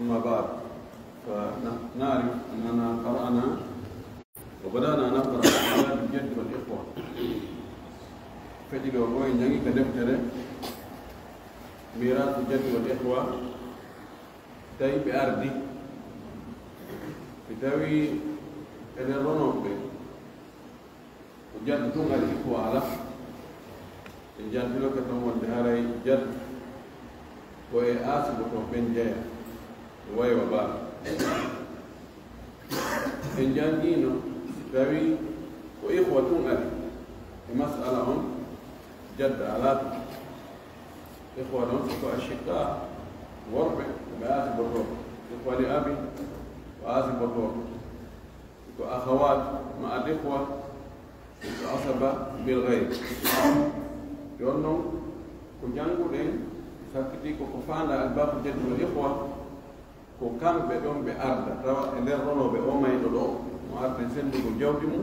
أما بعد، فنعرف أننا قرأنا وبدأنا نقرأ كتاب الجد والإخوة. فجد وقوي نجي كدفتر ميراث الجد والإخوة تاي بأرضي كتابي الرنوب وجد تونغ الإخوة على الجد لو كتمون دهاري جد وآسف وتوبين جاي وي وبار إن جانجينو كتابي وإخوة تونغ المسألة هم جد على إخوة نصف الشقاء وربع بآسف الروح إخوة لأبي وآسف الروح وأخوات مع الإخوة عصبة بالغير يونو كجانغو دين ساكتي كوفانا الباب جد الإخوة كوكام بدون بأرض ترى إلى رونو بأوما يدلو وأرض سند كجاودمو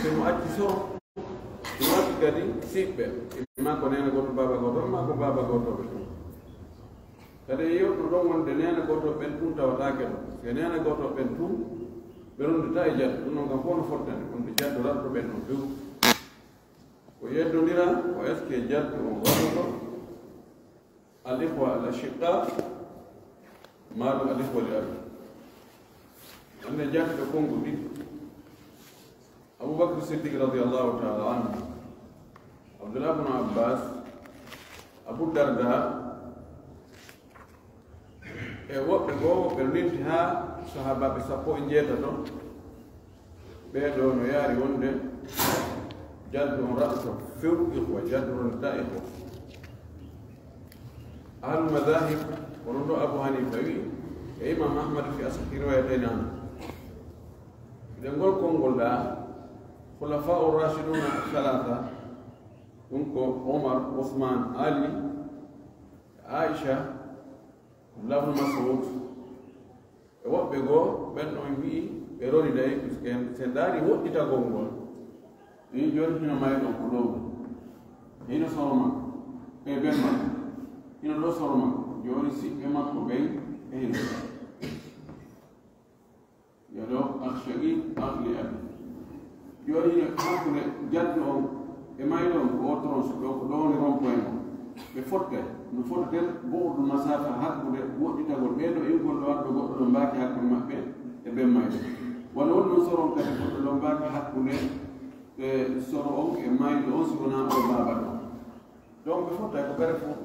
ثم أتسو ثم كذي سيب ما كنا نقول بابا قدر ما كو بابا قدر كذا يو تدوم من دنيا نقول بنتون تاوتاكل دنيا نقول بنتون برون تايجات إنه كفون فرتان كنت جات دولار بنتون بيو ويدو نيرا ويسكي جات وغرضه الإخوة الأشقاء مالو الإخوة الأب أن جات تكون قدي أبو بكر الصديق رضي الله تعالى عنه عبد الله بن عباس أبو الدرداء وقت جو برنيتها صحابة بسقو إنجيتاتو بيدو نياري وندي جد رأسه فوق إخوة جد رنتائخه أهل المذاهب ورندو أبو حنيفة إمام أحمد في أصح روايتين عنه إذا نقول كونغول دا خلفاء الراشدون الثلاثة ونكو عمر عثمان علي عائشة ابن مسعود وبيغو بنو يمي بيروني داي كان سنداري هو إتا كونغول ni jori hino maydo ko do hino soroma e benma hino do soroma jori si e makko be e hino yodo akhshagi akhli abi jori ne makko ne jaddo e maydo ko otron so ko do ni rompoen be fotte no fotte bo do masafa hakkude wodita gol bedo e gol do waddo goddo do mbaki hakkude mabbe e ben maydo wala won soron kadi goddo do mbaki hakkude soro e maydo on sona o baba do donc be fotta ko bere fo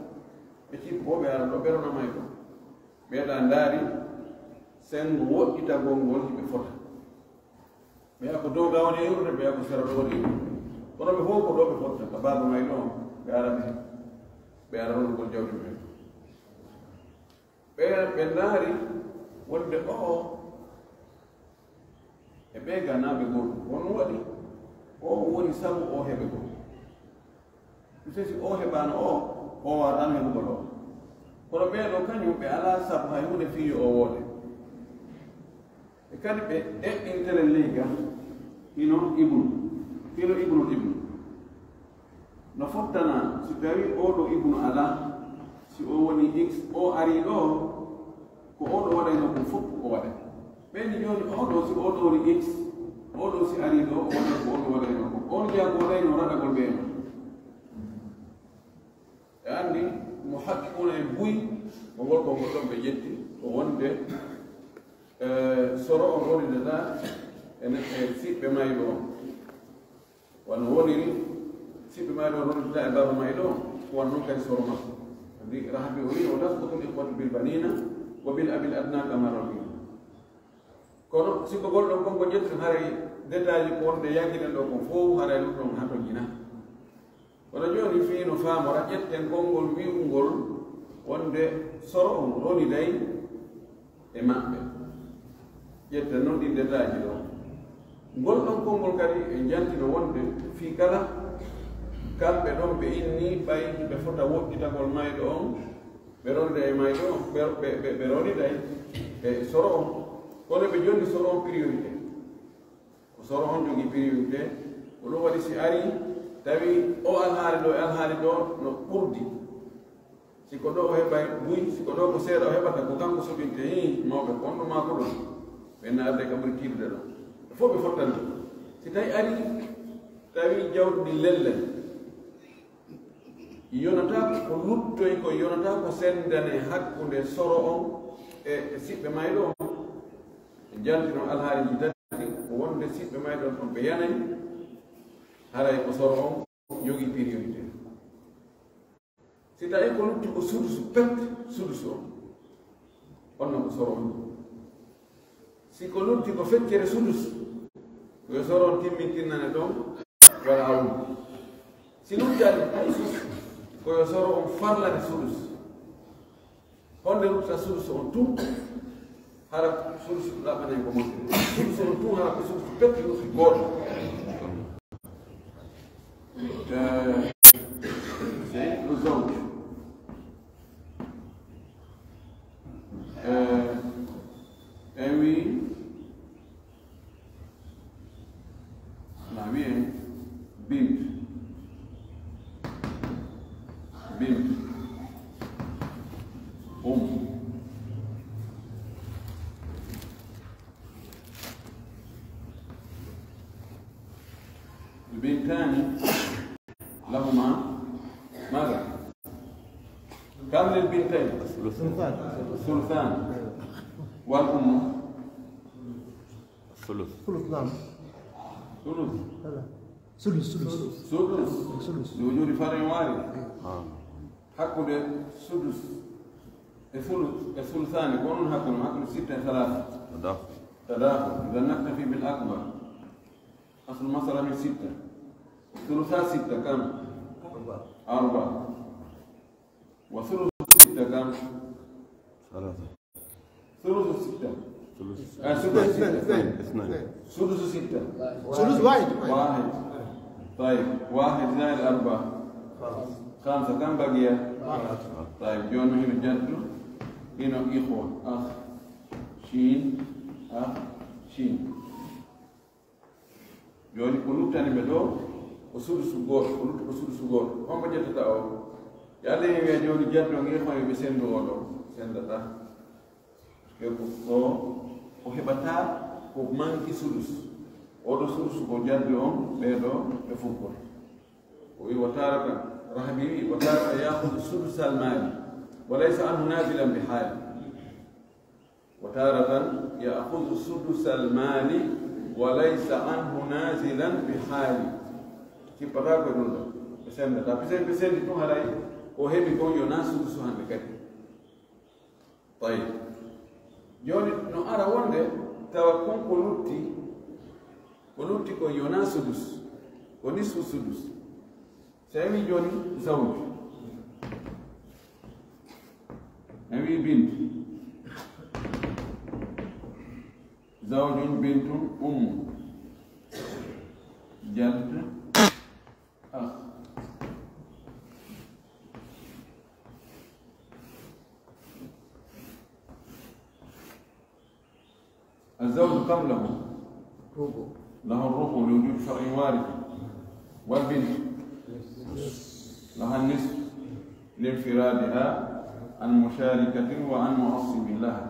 e ci bo be ara do bero na maydo be da ndari sen wo ita gongol be fotta be ko do gawni yurde be ko sero do ni kono be ko do be fotta ka baba maydo be ara be ara ron ko jawdi be ndari wonde o e be gana be go won wadi o woni sabu o hebe ko sesi o hebano o waran hebe ko kono be do kanyu be ala sabu hay hunde fi o wode e kadi be intere lega ino ibnu no fottana si tawi o do ibnu ala si o woni x o ari do ko o do wada no ko fop o wada be ni joni o do si o do ri x odo si ari do wona ko on wala no on ja ko lay no rada gol be andi muhaqqiquna e buy mo gol ko goddo be jetti o wonde soro on woni de la en e si be may do wan woni si be may do ron da baba may do wan no kay soro ma andi rahabi woni o das ko ikhwatu bil banina wa bil abil adna kama rabbi kono si ko goldo ko jetti haray detaji ko wonde yagine do ko fo haray dum hato jina wala joni fi no faamo rajetten gongol wi'ungol wonde soro on roni day e mabbe jette non di detaji do gol don kongol kadi e jantino wonde fi kala kambe don be inni bay be fota woddita gol maydo on be ronde e maydo be roni day e soro on kono be joni soro on priorité ko soro on jogi priorité o do wadi si ari tawi o alhaali do no ɓurdi siko ɗo o heɓay buy siko ɗo ko seeɗa o heɓata ko kanko soɓinte hi mawɓe ko onɗo maako ɗon ɓenna arde ka ɓuri tiiɗude ɗon fof ɓe fottani si tawi ari tawi jawɗi lelle yonata ko luttoy ko yonata ko sendane hakkunde soro on e siɓɓe mayɗo on jantino alhaaliji tati ko wonde siɓɓe mayɗo on ɓe yanayi haray ko soro on jogii priorité si tawi ko lutti ko sudusu pet sudusu on onno ko soro on si ko lutti ko feccere sudusu yo soro on timmintinnane ɗon wala awdu si luttani hay sus koyo soro on farlane sudus honde lutta sudusu on tum hara sudusu ɗaɓanen ko moƴƴi sudusu on tum hara ko sudusu pet lutti gooto c'est le zonge oui la vie bint البنتان لهما ماذا؟ كم للبنتين؟ الثلثان والأم الثلث نعم سدس لوجود فرع وارد حق سدس الثلثان يكونون حق ستة ثلاثة تداخل إذا نكتفي بالأكبر أصل المسألة من ستة ثلثاء ستة كم؟ أربعة وثلث ستة كم؟ ثلث ستة سدس ستة سدس واحد طيب واحد زائد أربعة خمسة كم بقي؟ طيب جون هنا جد هنا إخوة أخ شين أخ شين joni ko luttani ɓe ɗo ko sudusu goto ko lutta ko sudusu goto on ko ƴettata o yaade hen wiya joni jatto ngeefoyo ɓe sendu o ɗo sendata o heɓata ko manki sudus oɗo sudusu ko jaddi on ɓeɗo ɓe fukkoto o wi wa taraka rahabi wi wa taraka yahudu sudusa almali wa laysa anhu nazilan bi haali wa taratan yaahudu sudusa almali وليس عنه نازلا بحالي كيف بقى كده بسند ده بسند تو هلاي وهي بيكون يناس سوسان بكده طيب يوني نو ارا وند توكون كولوتي كو يناس سدس ونصف سدس سامي جوني زوج أبي بنت زوج بنت أم جد أخ الزوج كم له؟ له الربع لوجود شرع وارث والبنت لها النصف لانفرادها عن مشاركة وعن معصب لها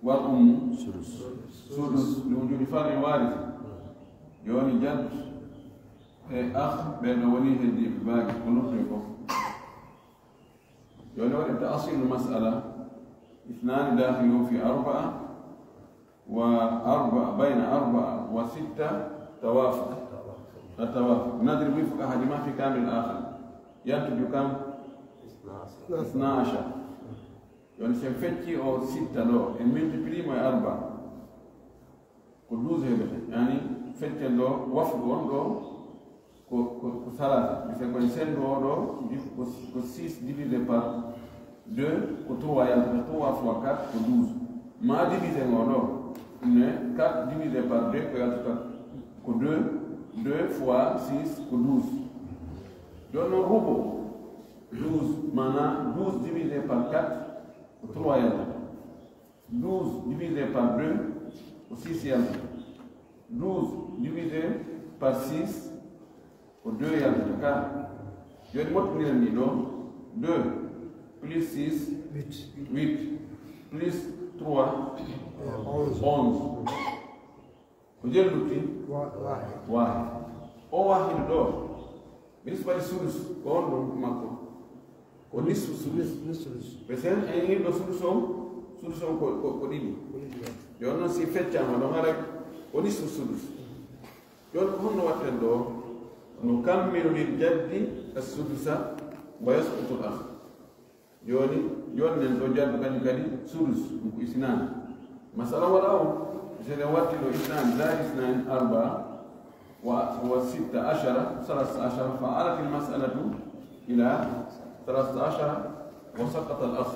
والأم سدس لوجود فرع وارث يوني جد أخ بين وليه الدي باقي ونطلقه يوني وانت أصل المسألة اثنان داخلوا في أربعة وأربعة بين أربعة وستة توافق التوافق نضرب وفق أحدهما في كامل الآخر ينتج كم؟ 12 يعني سنفتي أو 6 لو الملتبلي ما 4 كدوز هذا يعني فتي لو وفق لو كثلاثة بس كونسين لو كو 6 divisé par 2 كو 3 يعني 3 fois 4 كو 12 ما divisé لو 4 divisé par 2 كو 2 fois 6 كو 12 donc le robot 12 maintenant 12 divisé par 4 3 12 divisé par 2 au 6 12 divisé par 6 au 2 car je vais montrer 2 plus 6, 8, plus 3, 11. وجل لوتي واحد أو واحد دور بالنسبة للسدس كون ماكو ونصف السدس بس أي دو سدسهم كوديني يونا سيفت جامع دمارك ونصف السدس يون هون وقتين دو نكمل للجد السدس ويسقط الأخ يوني نندو جد كان سدس إثنان مسألة وراءه سنوات اثنان زائد اثنان 4 و6 10 13 فعلت المسألة إلى 13 وسقط الأخ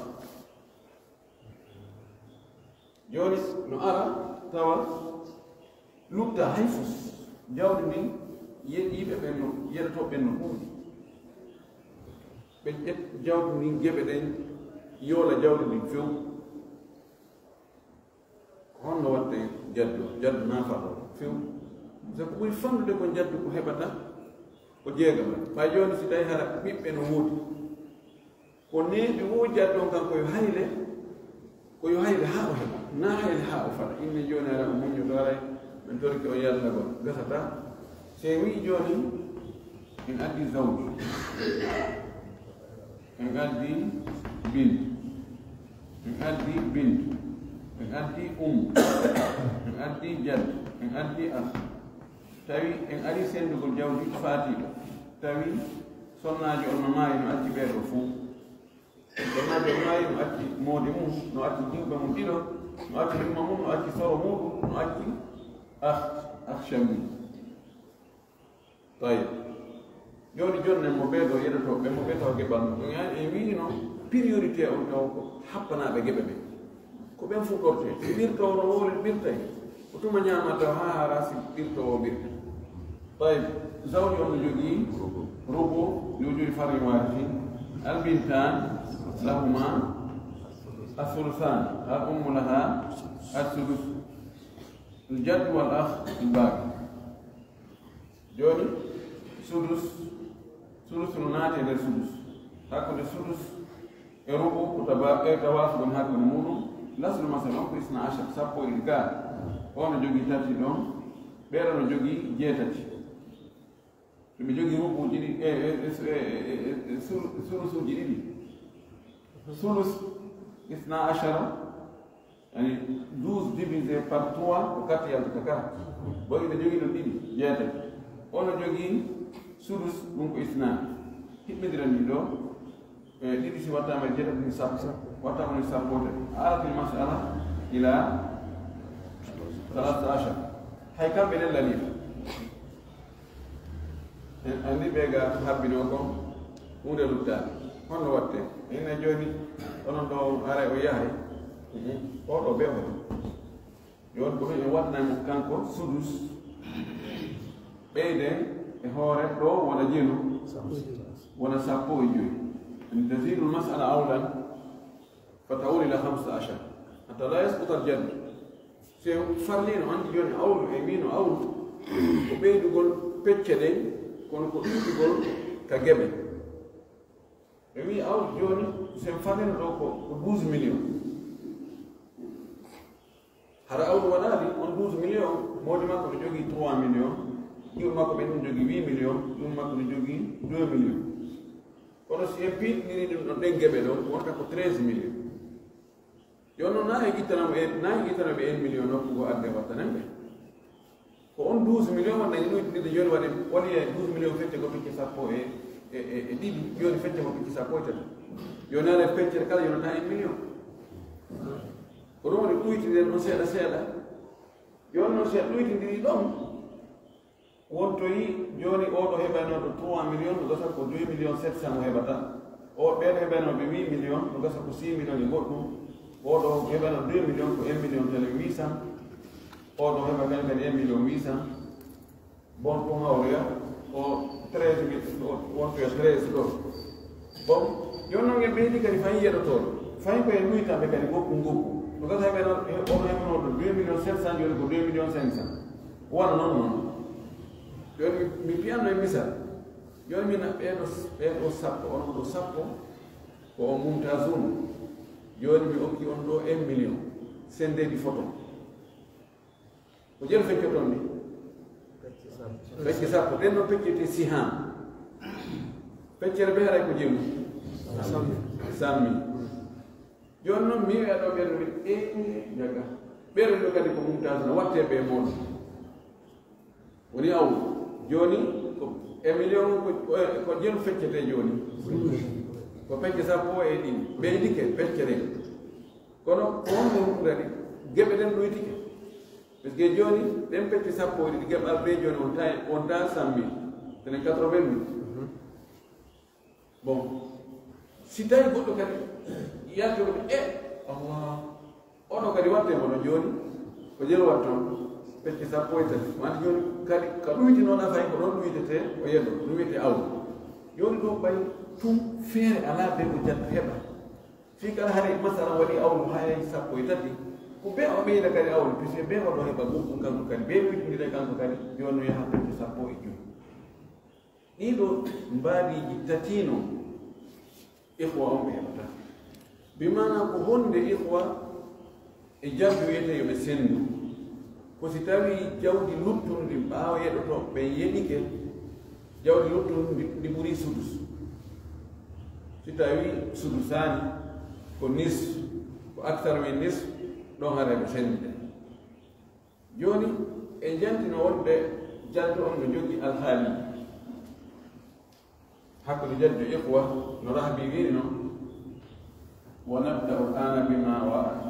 يونس نرى توا لوتا حيفوس جاود من يبقى بينه يرتو بينه بيت جاود من جبلين يولا جاود من فيو هون وقت جد نافع فيو زكو يفهم ده كون جد كو هبتا كو جيغا با جون سي داي هارا بيبه نو مود كو ني دي وو جادو كان كو هايله ها نا هايله ها فا ان جون را مونيو دوراي من تركي او يالا غو غستا سي وي جوني ان ادي زوج ان ادي بنت ان ادي بنت ان ادي ان ادي جد ان ادي اخ tawi en ari sendugol jawdi faatiɗo tawi sonnaji on no maayi no acci ɓeeɗo fuu sonnaji on maayi no acci moode mum no acci jiwɓe mum ɗiɗo no acci himma mum no acci soro muɗum no acci ahchammi tawi joni jonne mo ɓeeɗo yeɗotoɓe mo ɓeeto geɓanno en wiino priorité on taw ko happanaɓe geɓe ɓe ko ɓen fuɗorte so ɓirtowo no wowli ɓirtay ko tuma ñama taw ha hara si ɓirtowo ɓirta طيب زوجي أم جوجي ربو يوجد فرق وارثي البنتان لهما الثلثان الأم لها الثلث الجد والأخ الباقي جوني سدس ناتي للسدس هكذا السدس ربو تواصل هكذا مونو لسل مثلا أنكو 12 سابو إلقاء هون جوجي تاتي دون بيرا جوجي جيتاتي mi jogi rubu jidi sulusu jidi sulus 12 yani 12 divisé par 3 ko kati yalla taka bo ida jogi do didi jeta ono jogi sulus dum ko isna hibbe diran ni do didi si wata ma jeta ni sap wata ma ni sapote ala mas'ala ila 13 hay kam benen lalif andi ɓeega habbino ko hunde luttaade honno watte ina jooni onon ɗo ara o yahay oɗo ɓe hoto joni ko en waɗnamo kanko sudus ɓeyden e hoore ɗo wona jeenu wona sappo e joyi en tasidu lmasala awlan fatawul ila 15 hatta la yasquta aljanna so farlino andi joni awlu e mino awlu ko ɓeydugol pecce ɗen kono ko ɗuɗɗugol ka geɓe ɓe wi awdi joni sen famino ɗo ko 12 millions hara awdi waɗaali on 12 millions mawdi makko no jogii 3 millions ɗiɗo makko ɓe ɗum jogii 8 millions ɗum makko no jogii 2 millions kono si en piiɗniri ɗum ɗon ɗen geɓe ɗo wonta ko 13 millions joni noon na e ittanaɓe 1 million nokkugo adde wattanen ɓe ko on 12 millions wonɗa e ɗuɗɗiɗe joni waɗi woni e 12 millions fecce ko picce sappo e ɗiɗi joni fecce ko picce sappo e tati joni ala feccere kala yonata 1 million ko ɗum woni ɗuytiɗen ɗon seeɗa joni noon se ɗuytidiri ɗon wontoyi joni oɗo heɓanoɗo 3 millions no gasa ko 2 millions 700 o heɓata o ɓeɗo heɓanoɓe 8 millions no gasa ko 6 millions e goɗɗum oɗo heɓano 2 millions ko 1 million tele 800 oɗo heɓa kañum kadi 1 million 800 bon ko hawroya o 13 wontoya 13 ɗo bon joni noon en ɓeydi kadi fayi yeɗotoɗo fayi koye luytaɓe kadi gokku no gasa heɓano oɗo heɓanoɗo 2 millions 700 joni ko 2 millions 500 wona noon joni mi piyanno e misal joni min ɓeɗo sappo onon ɗo sappo ko mumtazun joni mi okki on ɗo 1 million sendedi photo ko jel fekke toon ni fekke sappo ɗen ɗon feccete sihan feccere ɓe haray ko jelu sammi joni noon mi wiya ɗo ɓeɗo wi jaga ɓeɗo ɗo kadi ko mumtazuna watte ɓe moɗo woni aw joni ko 1 million ko jelu feccete joni ko pecce sappo e ɗiɗi ɓeydike feccere kono ko wonɓe huɗani geɓe ɗen ɗoytike par ce que joni ɗen pecce sappo e ɗiɗi geɓal ɓe joni on ta 100 000 tenen 80 000 bon si tawi goɗɗo kadi yaltoɓe Allah oɗo kadi watte mono joni ko jelu watton pecce sappo e tati wante joni kadi ka ɗuyti noon a fayi ko ɗon ɗuytete o yeddo ɗum wiyete awdi joni ɗo ɓay tum feere ala ɓe ko jatto heɓa fi kala haɗa masala waɗi awlu hay sappo e tati ko ɓe o ɓeyda kadi awlu puisque ɓe waɗo heɓa gumɗum kanko kadi ɓe witindira kanko kadi joni no yaha pecce sappo e joyi ɗiɗo mbaɗiji tatino ihwa on ɓe heɓata bimana ko honde ihwa e jabbe wiyete yoɓe sendu ko si tawi jawdi luttundi ɓaawa yeɗoto ɓe yeɗike jawdi luttundi ndi ɓuri sudus si tawi sudusani ko nis ko actar min nis ɗon hareɓe sendide joni e jantino wonɓe jaddo on ɓe jogui alhaali hakkude jaddo ihwa no rahbi wiri noon ونبدأ الآن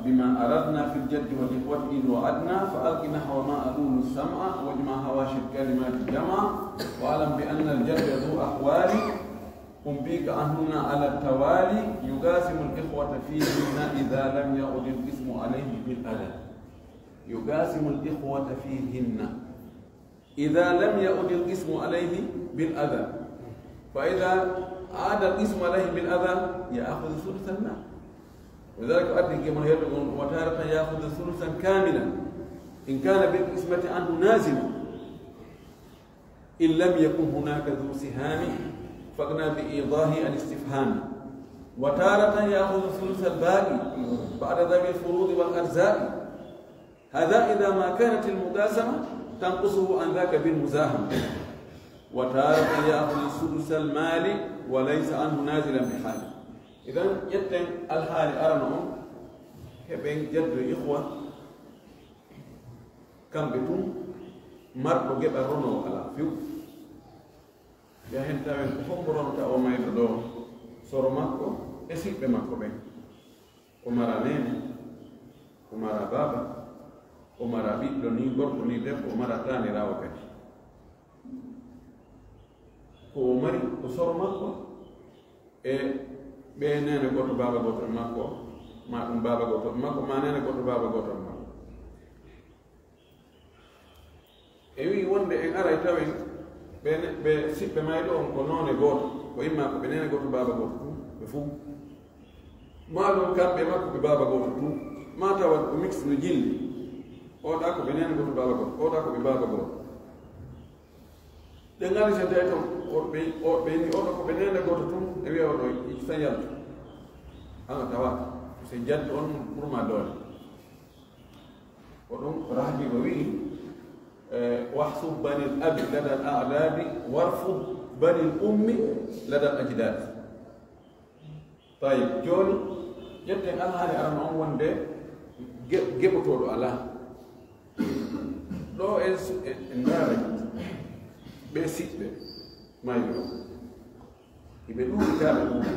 بما أردنا في الجد والإخوة إن وعدنا فألق نحو ما أقول السمع واجمع هواشي الكلمات الجمع واعلم بأن الجد ذو أحوال أنبيك عنهن على التوالي يقاسم الإخوة فيهن إذا لم يعد الاسم عليه بالأذى يقاسم الإخوة فيهن إذا لم يعد الاسم عليه بالأذى فإذا عاد الاسم عليه بالأذى يأخذ ثلث المال وذلك أدرك كما يدعون وتارة يأخذ ثلثا كاملا إن كان بالقسمة عنه نازلا إن لم يكن هناك ذو سهام فاغنى بإيضاح الاستفهام وتارة يأخذ ثلث الباقي بعد ذوي الفروض والأرزاق هذا إذا ما كانت المقاسمة تنقصه عن ذاك بالمزاحمة وتارة يأخذ ثلث المال وليس عنه نازلا بحال إذن يتن الحال أرنهم هبين جد إخوة كم بتون مرد جب الرنو على فيو يهين تاوين فمبرون تاو ما يدو سورو مكو اسيب بمكو بين ومرا نين ومرا بابا ومرا بيدو ني غرب ني دف ومرا تاني راو كتي ko mari ko soro makko e ɓe nene goto baba goto makko ma ɗum baba goto makko ma nene goto baba goto makko e wi wonde en ara tawen ɓe siɓɓe mayɗo on ko noone goto ko imma ko ɓe nene goto baba goto tum ɓe fuu ma ɗum kamɓe makko ɓe baba goto tum ma tawa ko mix no jilli oɗa ko ɓe nene goto baba goto oɗa ko ɓe baba goto ɗe ngari so tawi ton oɓe ni oɗo ko ɓe nene goto tum e wiya oɗo sa yaltu anga tawata so jaddi on ɓurma doole ko ɗum rahbi ko wii wahsub bani l abi lada al a'dadi warfud bani l ummi lada al ajdadi tayib joni ƴetten alhaali arano on wonde geɓotoɗo ala ɗo en ndaare ɓe siɓɓe mayɓe o iɓe ɗuuɗi kaɓe ɗuuɗi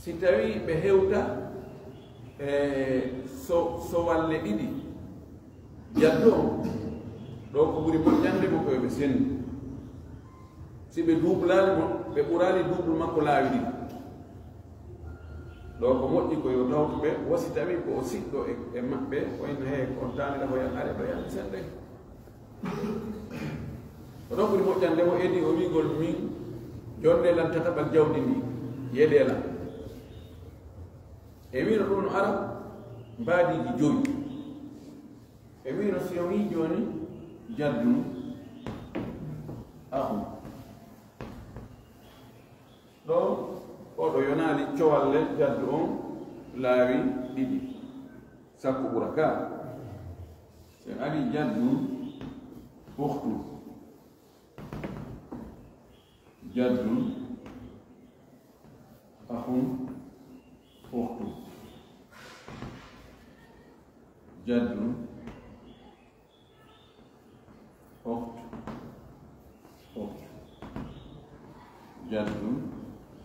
si tawi ɓe hewta so walle ɗiɗi jaddo ɗo ko ɓuri moƴƴande mo koyeɓe senndi si ɓe duublali mo ɓe ɓurali duuble makko laawi ɗiɗi ɗo ko moƴƴi ko yo tawto ɓe wasi tawi ko o siɗɗo e maɓɓe oyno hee ko on taanira ko are ɗo yalni seɗɗa ko ɗon ɓuri moƴƴande mo edi o wigol min jonde lan tataɓal jawdi ndi yeɗela e wino ɗum no ara mbaadiji joyi e wino si o wi joni jaddunu ahum ɗo cowalle jaddu on laawi ɗiɗi sakko ɓura ka sen ari jaddu ukhtu jaddu akhun ukhtu jaddu أخت جد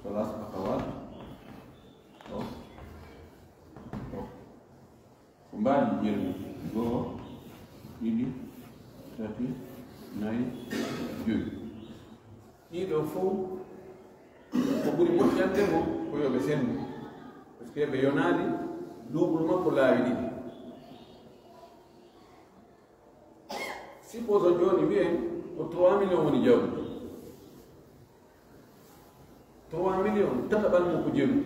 3 أخوات أخت kembali jirmi go ɗiɗi tati nayi joyi ɗiɗo fof ko ɓuri moƴƴande mo ko yoɓe sendu par ce que ɓe yonani duuɓol makko laawi ɗiɗi suppose joni wiyen ko 3 millions woni jawdi 3 millions tataɓal mo ko jeeɗu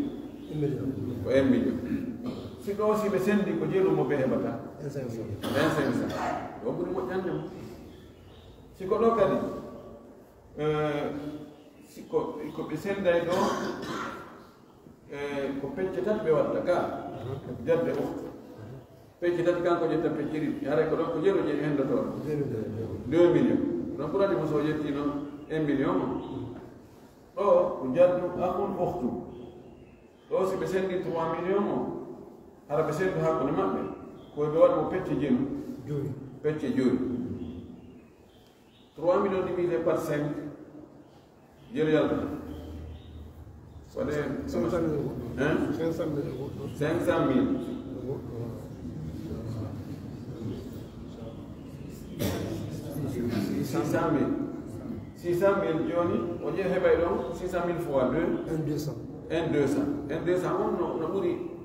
ko 1 million si ɗo si ɓe sendi ko jeeɗu mo ɓe heɓata 2500 ɗo ɓuri moƴƴande mo siko ɗo kadi ko ɓe senday ɗo ko pecce tati ɓe watta ka jadde ukhtu pecce tati kanko ƴetta pecce ɗiɗi haray ko ɗon ko jeeɗu jeeɗi hendotoɗo 2 millions ɗon ɓurani mo so yetti noon 1 million o ɗo ko jaddu akhun ukhtu ɗo si ɓe sendi 3 millions o hara ɓe sendu hakkude maɓɓe koye ɓe waɗa mo pecce jenu pecce joyi 3 millions divisé par 5 jelu yalta waɗe 500 000 joni o ƴe heɓay ɗon 600 000 fois 200 on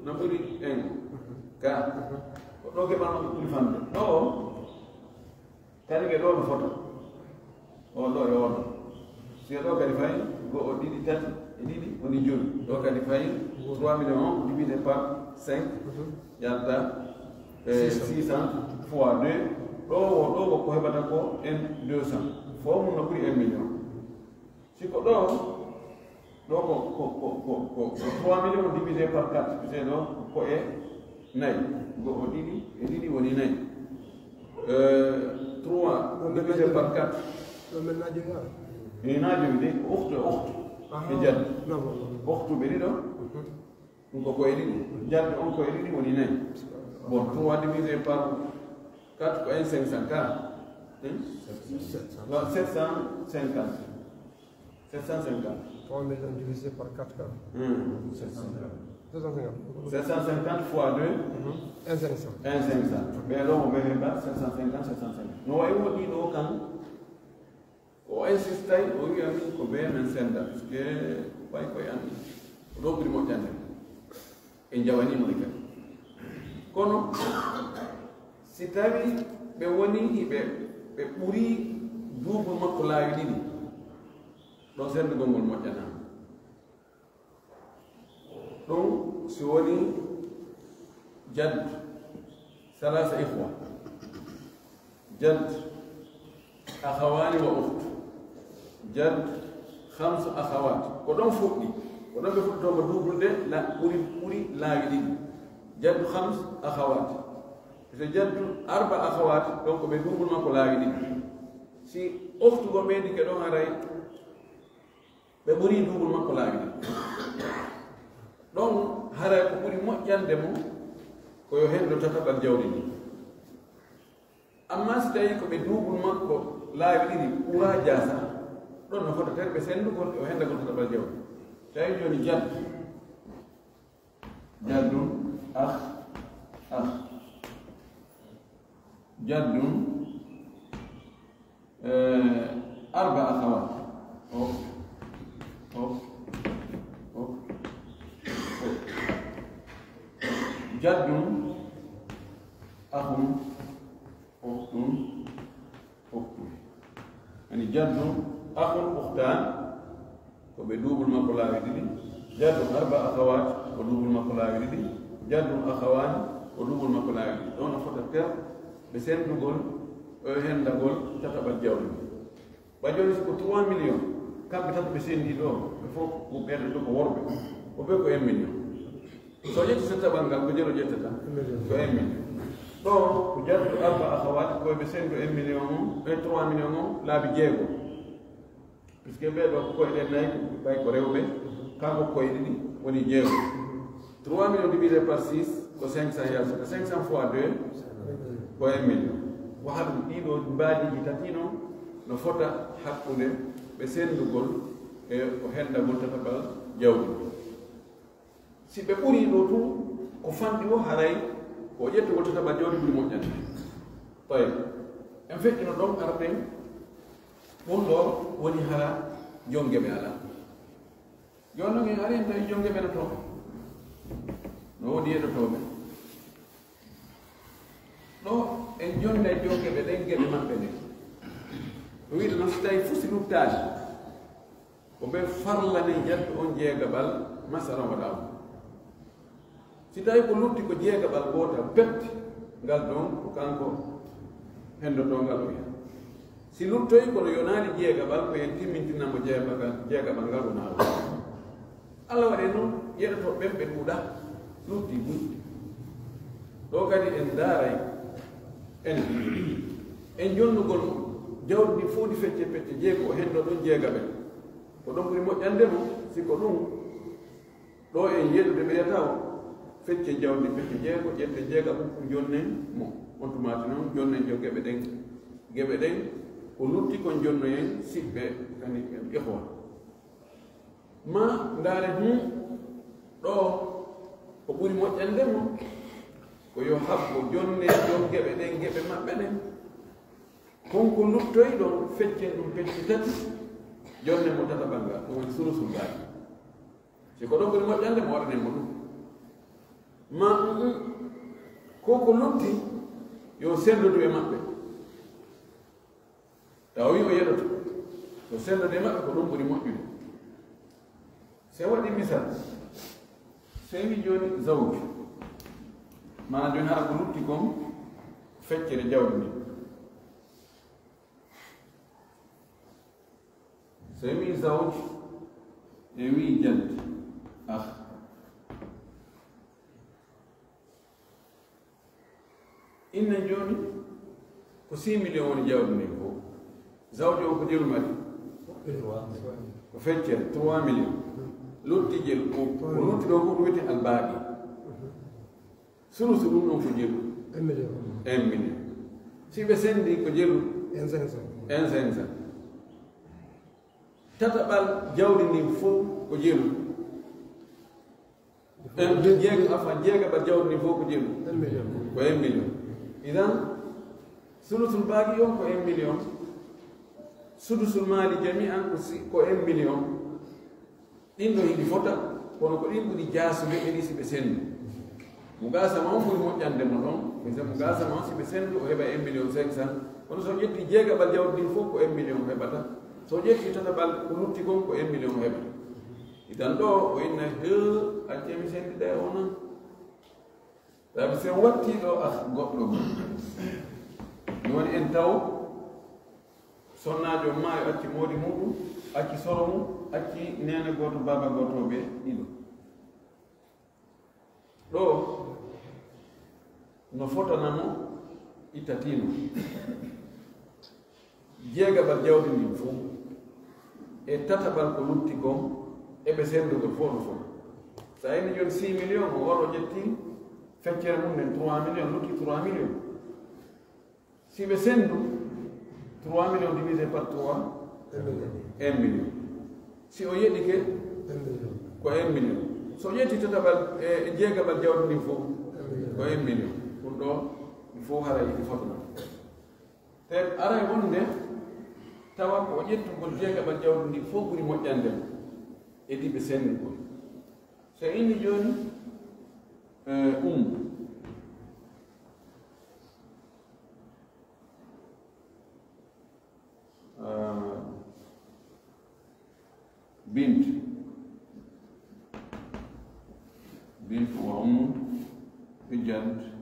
no ɓuri en ka ko ɗo keɓano ɓe ɓuri famde ɗo kadi ɓe ɗo no fota on ɗo e on si ɗo kadi fayi go o ɗiɗi tati e ɗiɗi woni joyi ɗo kadi fayi 3 millions on divisé par 5 yalta 600 fois 2 ɗo ko heɓata ko en 200 fof mum no ɓuri 1 million siko ɗo ko 3 millions divisé par 4 c'est ɗo ko e nayi go o ɗiɗi e ɗiɗi woni nayi 3 divisé par 4 najowi de ukhtu e jaddu ukhtu ɓe ɗiɗo ɗum ko koye ɗiɗi jaddu on koye ɗiɗi woni nayi bon 3 divisé par 4 ko en 500 ka 750 3 millions divisé par 4 cas. 750 fois 2 1,500. Mais alors on met 750. No way wo ɗiɗo kan o insistay o wiyami ko ɓe men senda par ce que ɓay koye andi o ɗo ɓuri moƴƴande e jawanimoni kadi kono si tawi ɓe woni ɓe ɓuri duuɓol makko laawi ɗiɗi ɗon sendugol ngol moƴƴanama ɗum si woni jadd 3 ihwa jadd akhawani wa ukhtu jadd 5 akhawat ko ɗon fuɗɗi ko ɗon ɓe fuɗɗotoma duuɓol de ɓuri laawi ɗiɗi jadd 5 akhawat so jaddu 4 akhawat donc ɓe duuɓol makko laawi ɗiɗi si ukhtu ko ɓeydi ke ɗon haray ɓe ɓuri duuɓol makko laawi ɗiɗi ɗon haray ko ɓuri moƴƴande mo koyo henndo tataɓal jawdi ndi amma si tawi ko ɓe duuɓol makko laawi ɗiɗi ɓura jasa ɗon no fota tere ɓe senndugol o henndagol tataɓal jawdi tawi joni jaddu jaddu 4 akhawat جد أخ أخت يعني جد أخ أختان وبدوب المقلاوي دي جد 4 أخوات ودوب المقلاوي دي جد أخوان ودوب المقلاوي دي دون فتاة بسين نقول هن نقول تتبع الجولة بجولة سكو 3 مليون كم بتتبع بسين دي دو بفوق مبين لك وربي o ɓe ko 1 million so ƴetti tatabal ngal ko jelo ƴettata ko 1 million ɗo ko jattu arba akhawat koyeɓe sendu 1 million o e 3 million o laabi jeego puisque ɓeɗo ko koye ɗen nayi ɓay ko rewɓe kanko koye ɗiɗi woni jeego 3 millions divisé par 6 ko 500 yalta ko 500 fois 2 ko 1 million ko haɗum ɗiɗo mbaadiji tati noon no fota hakkude ɓe sendugol e ko hendagol tatabal jawdi si ɓe ɓuri ɗo tun ko fanɗi o haray ko ƴettugol tatabal jawdi ɓuri moƴƴande tawi en feƴƴino ɗon arɗen ɗum ɗo woni hara jongeɓe ala joni noon en ari en tawi jongeɓe no toon no woni yeɗotoɓe ɗo en jonde jongeɓe ɗen geɓe maɓɓe ɗen o wiɗo noon so tawi fusi luttade ko ɓe farlane jattu on jeegaɓal masala waɗa o si tawi ko lutti ko jeegaɓal gotal pepte ngal ɗon ko kanko hendoto ngal o wiya si luttoyi kono yonani jeegaɓal ko en timmintinamo jeegaɓal ngal o naawa allah waɗe noon yeɗoto ɓen ɓe ɗuuɗa lutti ɓuɗɗi ɗo kadi en daaray en jonnugol jawdi ndi fof ndi fecce pecce jeego o henndo ɗon jeegaɓe ko ɗon ɓuri moƴƴande mo siko ɗum ɗo en yeɗude ɓeyata o fecce jawdi pecce jeego ƴette jeega ɓuɓɓu jonnen mo on tumati noon jonnen jo geɓe ɗen ko lutti kon jonnoyen siɓɓe kadi ɓen ƴehowa ma ndaare ɗo ko ɓuri moƴƴande mo ko yo habbo jonne jon geɓe ɗen geɓe maɓɓe ɗen konko luttoyi ɗon feccen ɗum pecci tati jonne mo tatabal ngal ɗum woni surusul baaki si ko ɗon ɓuri moƴƴande mo waɗanen mo ɗum ma koko lutti yo sendudu e maɓɓe taw wi o yeɗoto so sendude e maɓɓe ko ɗum ɓuri moƴƴude se waɗi misal so wi joni zawju mana joni hara ko lutti kon feccere jawdi ndi so wi zawj e wi jaddi inne joni ko 6 millions woni jawdi ndi fof zawju o ko jelumati ko feccere 3 millions lutti jel ko lutti ɗo fof ɗum wiyete albaaɗi sulusu ɗum ɗon ko jelu 1 million 1 million si ɓe sendi ko jelu 1 500 tataɓal jawdi ndin fof ko jelu jeegaɓal jawdi ndin fof ko jelu ko 1 million idan sulusul baaqi on ko 1 million sudusul maali jami an ko 1 million ɗin ɗo hiɗi fota kono ko ɗin ɓuri jaasuɓe ɓeɗi si ɓe sendu mo gasama on ɓuri moƴƴande mo ɗon mo gasama on si ɓe sendu o heɓa 1 million 500 kono so ƴetti jeegaɓal jawdi ndin fof ko 1 million heɓata so ƴetti tataɓal ko lutti kon ko 1 million heɓata itan ɗo o inna accemi sendida e onon sabi sen watti ɗo goɗɗo ni woni en taw sonnajo maayo acci moodi muɗum acci soro mum acci nene goto baba gotoɓe ɗiɗo ɗo no fotanamo ittatino jeegaɓal jawdi ndin fof e tataɓal ko lutti kon eɓe sendugol fof no fof sa ini joni 6 millions o oɗo ƴetti feccere mum nden 3 millions lutti 3 millions si ɓe sendu 3 millions divisé par 3 1 million si o yeɗike ko 1 million so ƴetti tataɓal e jeegaɓal jawdi ndin fof ko 1 million ɗum ɗo il faut hara yiɗi fotona te aray wonde tawa ko ƴettugol jeegaɓal jawdi ndi fof ɓuri moƴƴande mo e ɗiɓe sendugol so inni joni بنت وأم بجد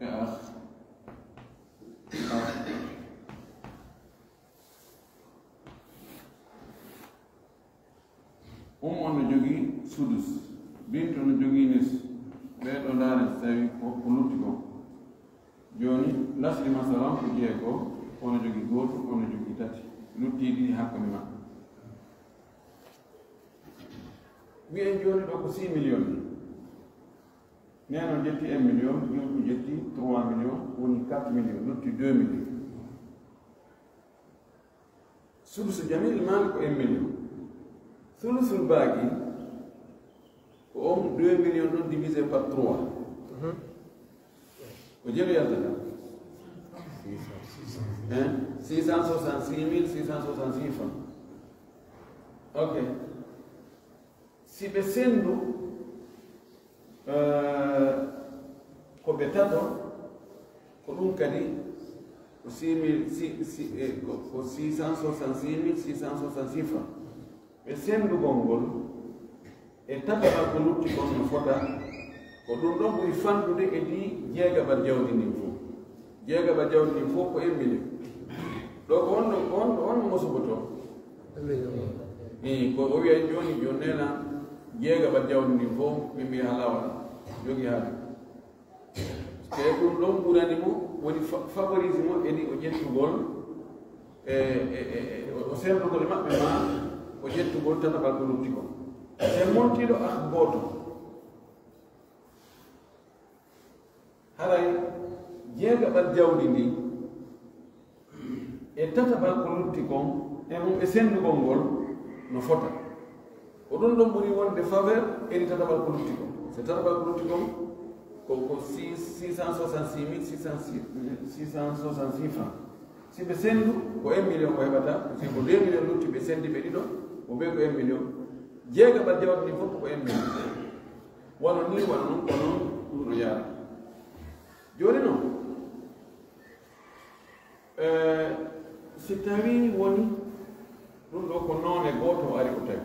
أخ أم أنا جوجي سدس bintu no joginis ɓeɗo ndaare so tawi ko lutti ko joni lasri masalan ko jeye ko ono jogi gooto ono jogi tati lutti ɗiɗi hakkude maɓɓe wiyen joni ɗo ko 6 million ni neno jetti 1 million joni jetti 3 million woni 4 million lutti 2 million sulusu jamil maali ko 1 million sulusul baagi ko on 2 million ɗon divisé par 3 ko jelu yaltata 666 francs ok si ɓe sendu ko ɓe tato ko ɗum kadi ko 666 francs ɓe sendugol ngol e tatabal ko lutti kon no fota ko ɗum ɗon ɓuri fandude e ɗi jeegaɓal jawdi ndin fof jeegaɓal jawdi ndin fof ko 1 million ɗo ko on mosuboto ko o wiya joni nena jeegaɓal jawdi ndin fof min mbiya halawala jogi haade te ɗum ɗon ɓurani mo woni favorise mo eɗi o ƴettugol o sendugol e maɓɓe ma o ƴettugol tatabal ko lutti kon se montiɗo gooto haray jeegaɓal jawdi ndi e tatabal ko lutti kon e sendugol ngol no fota ko ɗum ɗon ɓuri wonde faveur edi tatabal ko lutti kon so tatabal ko lutti kon ko 666 francs si ɓe sendu ko 1 million ko heɓata si ko 2 million lutti ɓe sendi ɓe ɗiɗo ko ɓe ko 1 million jeegaɓal jawdi ndi fof ko 1 million wano ni wano noon ko noon ɗum no yaara joni noon si tawi woni ɗum ɗo ko noone gooto o ari o tawi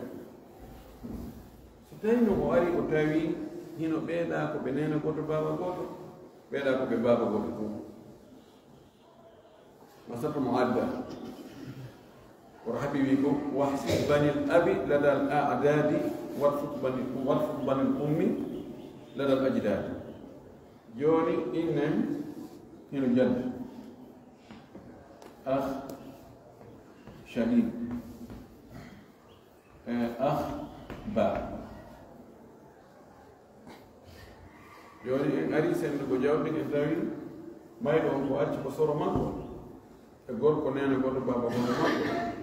so tawi no o ari o tawi hino ɓeeɗa ko ɓe nene gooto baaba gooto ɓeeɗa ko ɓe baaba gooto fof masata mo adda woto haɓi wi ko wahsib banil abi lada al adadi warfut banil ummi lada al ajdadi joni innen hino jadda akh shadid akh ba joni en ari sendugo jawdi en tawi mayɗo on ko acci ko soro makko e gorko nene goto baba goto makko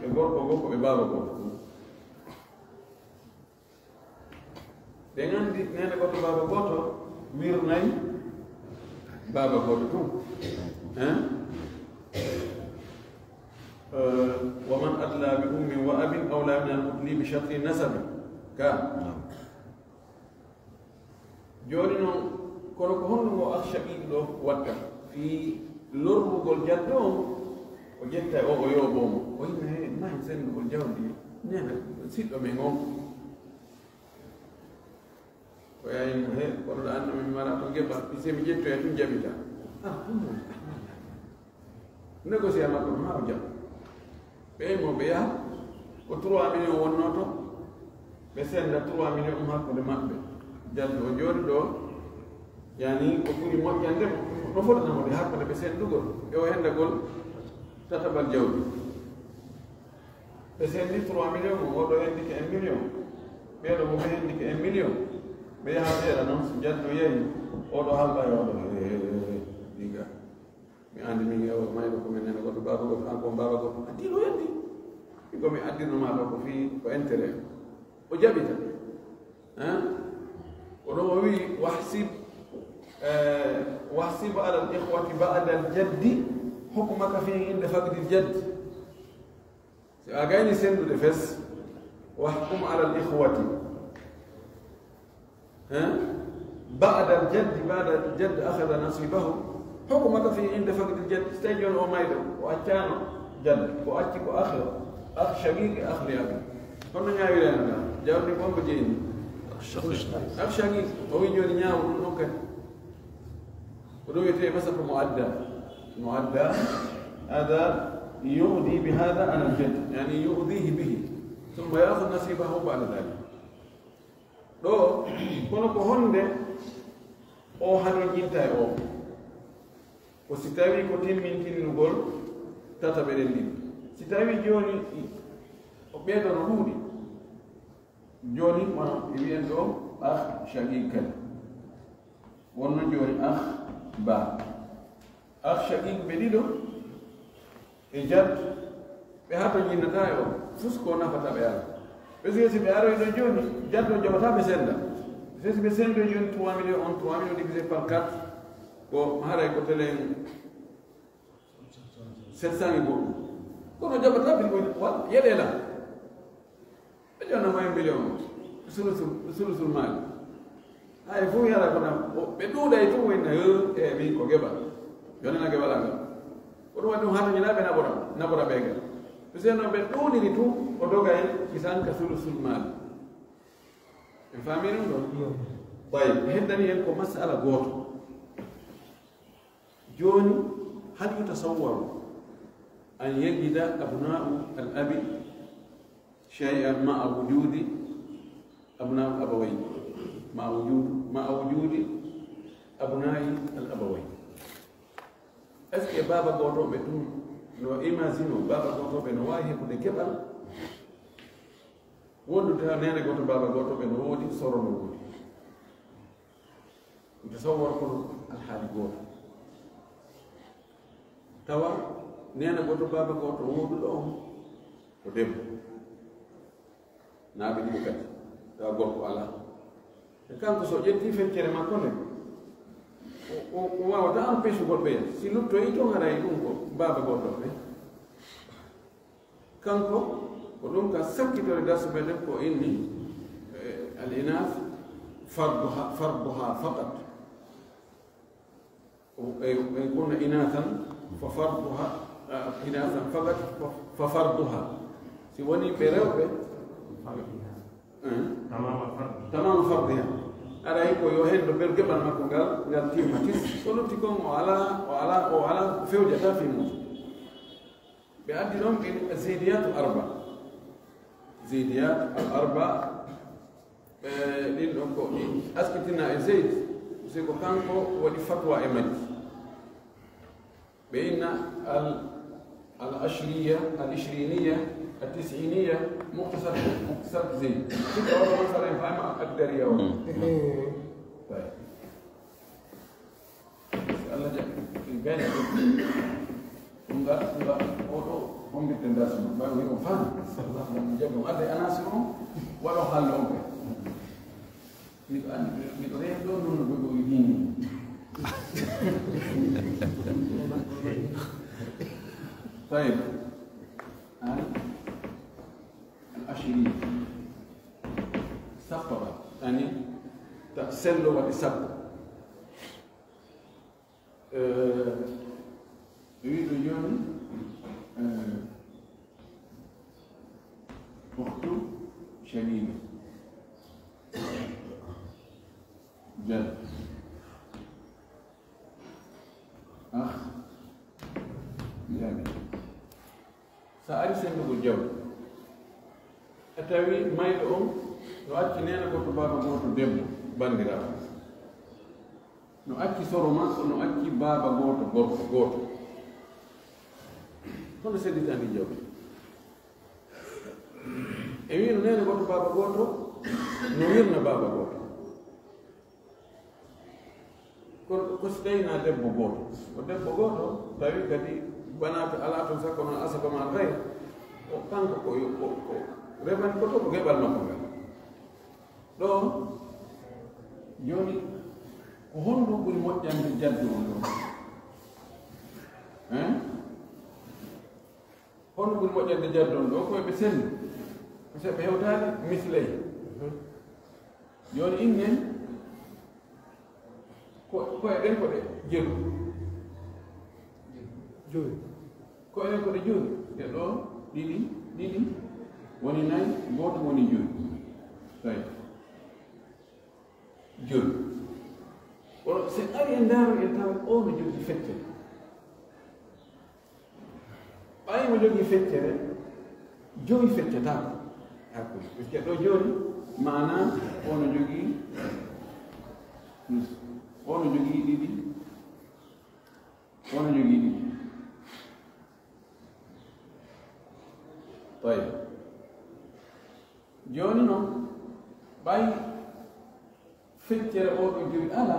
e gorko gokko ɓe baba goto ɓe gandi nene goto baba goto wirnayi baba goto tum ومن أدلى بأم وأب أولى من المدلي بشطر النسب كان جوني نون kono ko honno ngo arshaqiɗo ɗo watta fi lorrugol jaddo on o jetta o yoɓomo o yima he mahi sendugol jawdi nena siɗɗo men on o yayimo he kono ɗo anno min mara to geɓa semi ƴettoya ɗum jaɓita ɗum négocié makko ɗum ha o jaɓ ɓe mo ɓe yaha ko 3 millions wonno to ɓe senda 3 millions hakkude maɓɓe jaddo o jooɗi ɗo yani ko ɓuri moƴƴande no fotanamode hakkude ɓe sendugol e o hendagol tatabal jawdi ɓe sendi 3 millions o oɗo hendike 1 million ɓeeɗo mo ɓe hendike 1 million ɓe yaha seeɗa noon so jaddo yeeyi oɗo halɓa e oɗo diga mi andi min e oɗo mayɗo komin nene goɗɗo baba goɗɗo an kon baba goɗɗo addino yendi ikomi addinoma ɗo ko fii ko intérêt o jaɓita oɗon o wi واحسب على الإخوة بعد الجد حكمك في عند فقد الجد أجاني سند الفس واحكم على الإخوة بعد الجد أخذ نصيبه حكمك في عند فقد الجد استجل ومايدو وأتانو جد وأتك أخ شقيق أخ لأبي كنا نعي لنا جاوبني قوم بجيني أخ شقيق ويجوني نعو نوكا ولو مثلا معدى هذا يؤذي بهذا على الجد يعني يؤذيه به ثم يأخذ نصيبه بعد ذلك ɗo kono ko honde o haɗo jinta e o si tawi ko timmintinnugol tataɓe ɗen ɗiɗi si tawi joni o ɓeeɗono ɗuuɗi joni wono e wiyen ɗo ah shaqiq kadi wonno joni ah ba ah shaqiq ɓe ɗiɗo e jad ɓe hato jinnata e o fus ko nafata ɓe ala ɓe si ɓe aroy ɗo joni jadɗo jawata ɓe senda si ɓe sendo joni 3 millions on 3 millions divisé par 4 ko haray ko telen 700 e goɗɗum kono jabata ɓe wal yeɗela ɓe ƴonnama 1 million sulusul maali hay fof yara kona ɓe ɗuuɗay tum wayna e min ko geɓa yonena geɓala ngal ko ɗum waɗi ɗum hatoñinaɓe naɓora ɓegal piseno ɓe ɗuuniri tum o dogay kisan ka sulusul maali en faami ɗum ɗon ɓay heddani hen ko masala gooto joni hal yutasawwaru an yajida abna'u al abi shay'an ma'a wujudi abna'u abawayn ma'a wujudi abna'i al abawayn est ce que baba goto ɓe ɗum no imagine o baba goto ɓe no wawi heɓude keɓal wondude ha nene goto baba goto ɓe no woodi soro no woodi tasawwar kono alhaali goto tawa nene goto baba goto woduɗo on ko debbo naaɓe ɗiɗi kadi tawa gorko ala e kanko so ƴetti feccere makko nde o wawata empêche goɗɓe yen si luttoyi to haray ɗum ko baba goto ɓe kanko ko ɗum ka sakkitore darsu meɗen ko inni al inas farduha faqat يكون إناثا ففرضها إناثا فقط ففرضها سيوني بيروبة تمام فرضها أرى هيكو يوهن بالجبل ما كونغال قال تيماتيس كلهم تكون وعلى فوجة في موت بأدي لهم الزيديات الأربع زيديات الأربع للأنكو أسكتنا زيد سيكو كانكو ودي فتوى إمد بين العشرية العشرينية التسعينية مختصر زيد كده والله مثلا يفهم أقدر يا طيب الله جل البين enggak om ditendas baru itu faham menjaga ada anasiro walau hal oke itu redo nunu begini طيب العشرية سفرة يعني تسل وتسبب يريد يوم أخت شديدة جد أخ جامد سأرسل الجو أتوي ما يدعو نؤكد أنا كنت بابا قوت دم بندرا نؤكد سرما نؤكد بابا قوت kono sedditani jawdi e wino nene goto baba goto no wirna baba goto ko so tawina debbo goto o debbo goto tawi kadi banata ala toon sakko noon asaba ma tay o kanko ko remani koto ko geɓal makko ngal ɗo joni ko honɗum ɓuri moƴƴande jaddu on ɗo hono ɓuri moƴƴande jaddon ɗo koye ɓe senndi so ɓe hewtaade misley jooni innen koye ɗen ko ɗe jeru joyi koye ɗen ko ɗe joyi te ɗo ɗiɗi woni nayi gooto woni joyi tawi joyi kono so ari en ndaaro en tawa o no jogii feccere ɓayi mo jogii feccere joyi feccataako hakkude puisque ɗo jooni maanaam ono jogii ono jogii ɗiɗi ono jogii ɗiɗi طيب joni noon ɓay feccere oɗo joyi ala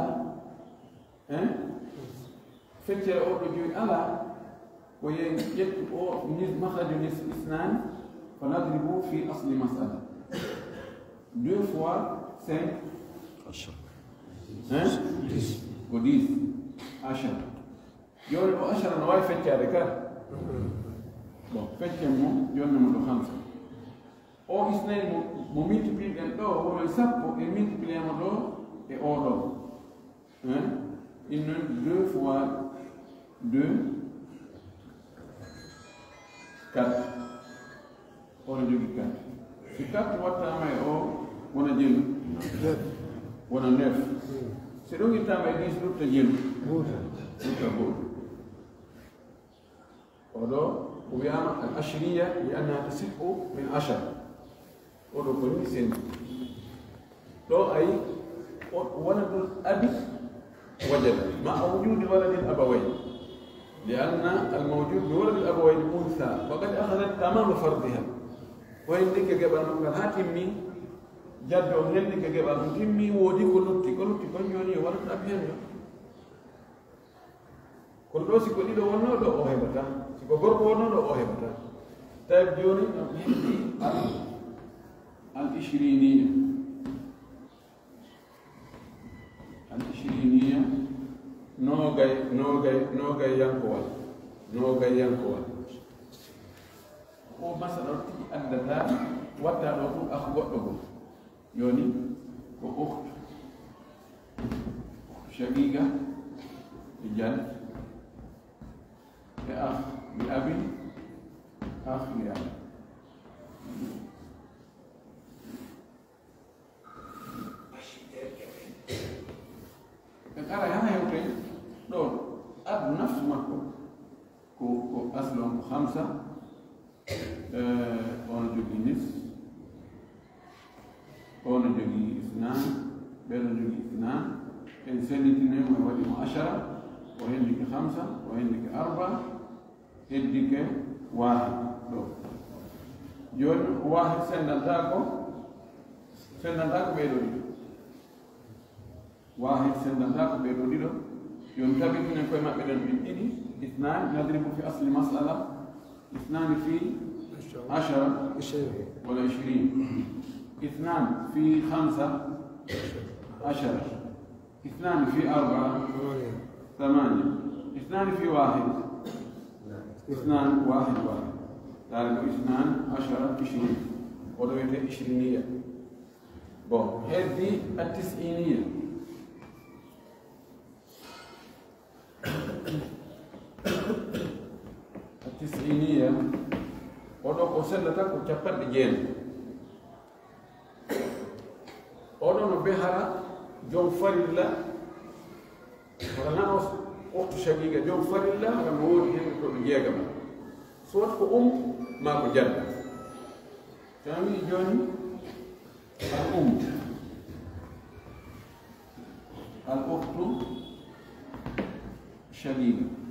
feccere oɗo joyi ala ko yen ƴettu o mahraju isnan fa nadribu fi asli masala 2 fois 5 ko 10 10 joni o 10 no wawi feccade ka bon feccen mo jonni mo ɗo 5 o isnayi mo multiplie ɗen ɗo woni 10 e multiplie mo ɗo e oɗo in noon 2 fois 2 4 ono jogii 4 si 4 wattama e o wona jelu wona 9 si ɗum ittama e 10 ɗutta jelu ɗutta goto oɗo o wiyama al ashriya li annaha tasihhu min 10 oɗo ko ni sendi ɗo ayi wona ɗum abi wajada ma wujudi waladil abawayn لأن الموجود بولد الأبوين أنثى وقد أخذت تمام فرضها وإنك جبل من هاتمي جد وهنك جبل من تمي ودي كلتي كنيوني ولد أبيان كل روسي كل ده ونو ده أوهبتا سيكو غرب ونو ده أوهبتا طيب جوني نبيتي الإشرينية نوغاي ينكوال o masala tigi andata watta ɗo ɗum ak goɗɗo gol yoni ko ukhtu shaqiqa e jan e akh li abi akh li abi ara ha hewte ɗo ab nafsu makko ko aslon ko 5 ono jogii nis ono jogii isnan ɓeɗo jogii isnan en senditinemo e waɗimo 10 o hendike 5 o hendike 4 heddike wahid ɗo joni wahid sendantako ɓeɗo ɗiɗo wahid sendantako ɓeɗo ɗiɗo joni tabitinen koye maɓɓe ɗen ɓen ɗiɗi اثنان نضرب في أصل المسألة 2 في 10 ولا 20 2 في 5 10 2 في 4 8 2 في 1 2 1 ذلك 2 10 20 ولو 20 بون هذه التسعينية التسعينية ولو قسلتك وتقد جين ولو بهرة جون فريلا ولا أخت شقيقة جون فريلا ومولي هنا كل جيجا صوت ما بجد كامي جوني الأخت شقيقة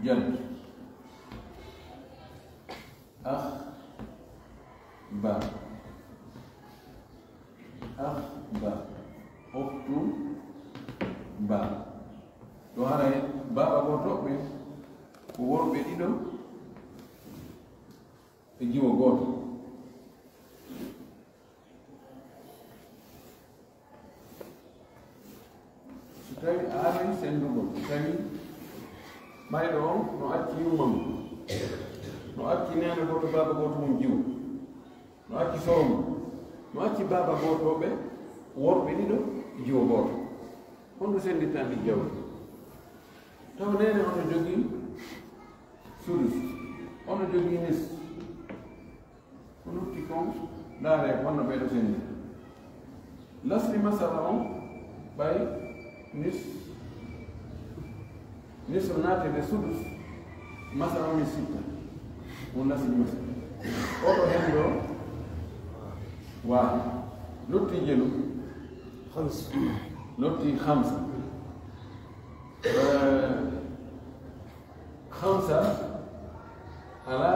جد أخ با أخت با لو هذا بابا غوتو بي وور بي ديدو تجيو غوتو ستاي آري سندوغو ستاي mayɗo on no acci yummam no acci nene goto baba goto mum jiw no acci sowmo no acci baba gotoɓe worɓe ɗiɗo jiwo goto honɗo senditandi jawdi taw nene ono jogui sudus ono jogui nis ko lutti kon ndaare wonno ɓeɗo sendi lasli masala on ɓay nisro naate ɓe sudus masala min sitta on lasli masala oɗo hen ɗo waawi lotti jelu lotti hamsa hamsa ala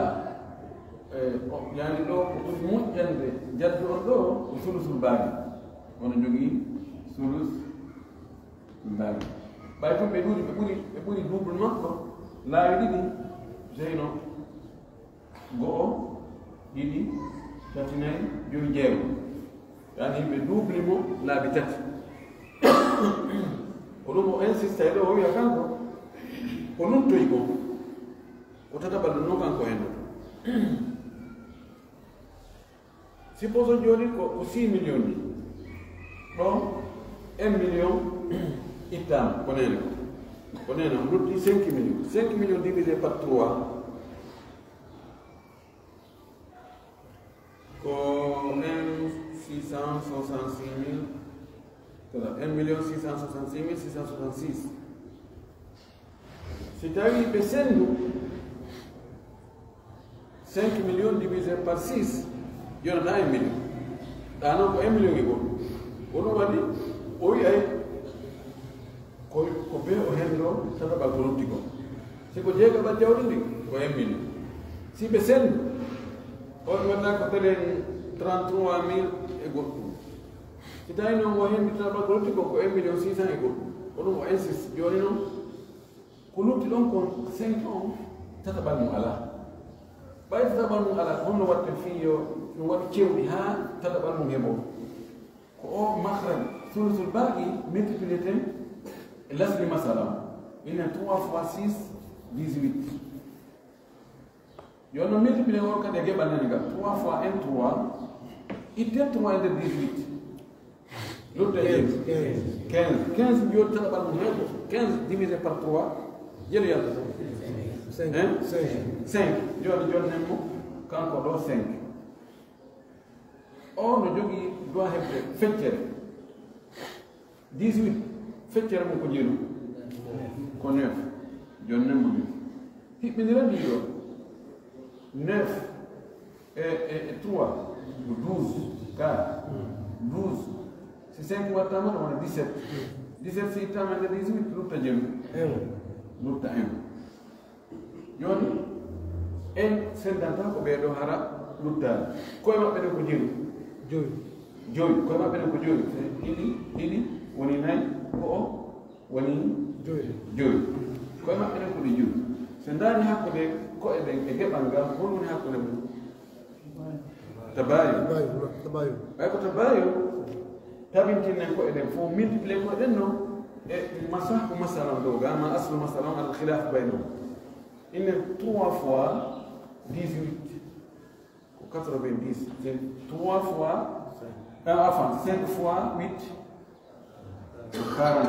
yani ɗo ko ɓuri moƴƴande jaddu on ɗo ko sulusul baagi wono jogii sulus baagi ɓay tum ɓe ɓuri double makko laawi ɗiɗi jeyno go'o ɗiɗi tati nayi joyi jeego yani yimɓe double mo laabi tati ko ɗum o insiste e ɗo o wiya kanko ko numtoyi ko o tataɓal no kanko hen ɗo suppose joni ko 6 million ni ɗo 1 million ittama ko nene ko nene on lutti 5 million 5 million divisé par 3 ko 1,666,666 si tawi ɓe sendu 5 million divisé par 6 yonata 1 million ɗanon ko 1 million e goɗɗo ko ɗum waɗi o wiyay ko be o hen ɗo tataɓal ko lutti ko siko jeegaɓal jawɗi ndi ko 1 million si ɓe sendu o waɗa ko telen 33 000 e goɗɗum si tawi noon o hen tataɓal ko lutti ko 1 million 600 e goɗɗum ko ɗum o insiste joni noon ko lutti ɗon kon 5 on tataɓal mum ala ɓay tataɓal mum ala honno watte fiyo ɗum waɗi cewɗi ha tataɓal mum heɓo ko o mahraj sulusul baaqi multiplié ten e lasli masala ine 3 fois 6 18 yo no multiplié o kadi e geɓal nene gal 3 fois 1 3 itten 3 e nder 18 lutta 15 joni tataɓal mum heɓo 15 divisé par 3 jelu yalta 5 joni nen mo kanko ɗo 5 o no jogii doit heɓde feccere 18 feccere mum ko jeelu ko 9 joni nen mo min hiɓɓindira ndi ɗo 9 et 3 ko 12 car 12 si 5 wattama ɗo wona 17 17 si ittama nde 18 lutta jeelu lutta 1 joni en sendanta ko ɓeeɗo hara luttade koye maɓɓe ɗen ko jeelu joyi koye maɓɓe ɗen ko joyi ɗiɗi woni nayi ko o woni joyi koye maɓɓe ɗen ko ɗe joyi so ndaari hakkude koye ɗen e geɓal ngal hon woni hakkude mum tabayo ɓay ko tabayo tabintinen koye ɗen fof multiplié koye ɗen noon e masahu masalan dow ga ma aslu masalan al khilaf baynahum inne 3 fois 18 ko 90 c'est 3 fois enfin 5 fois 8 40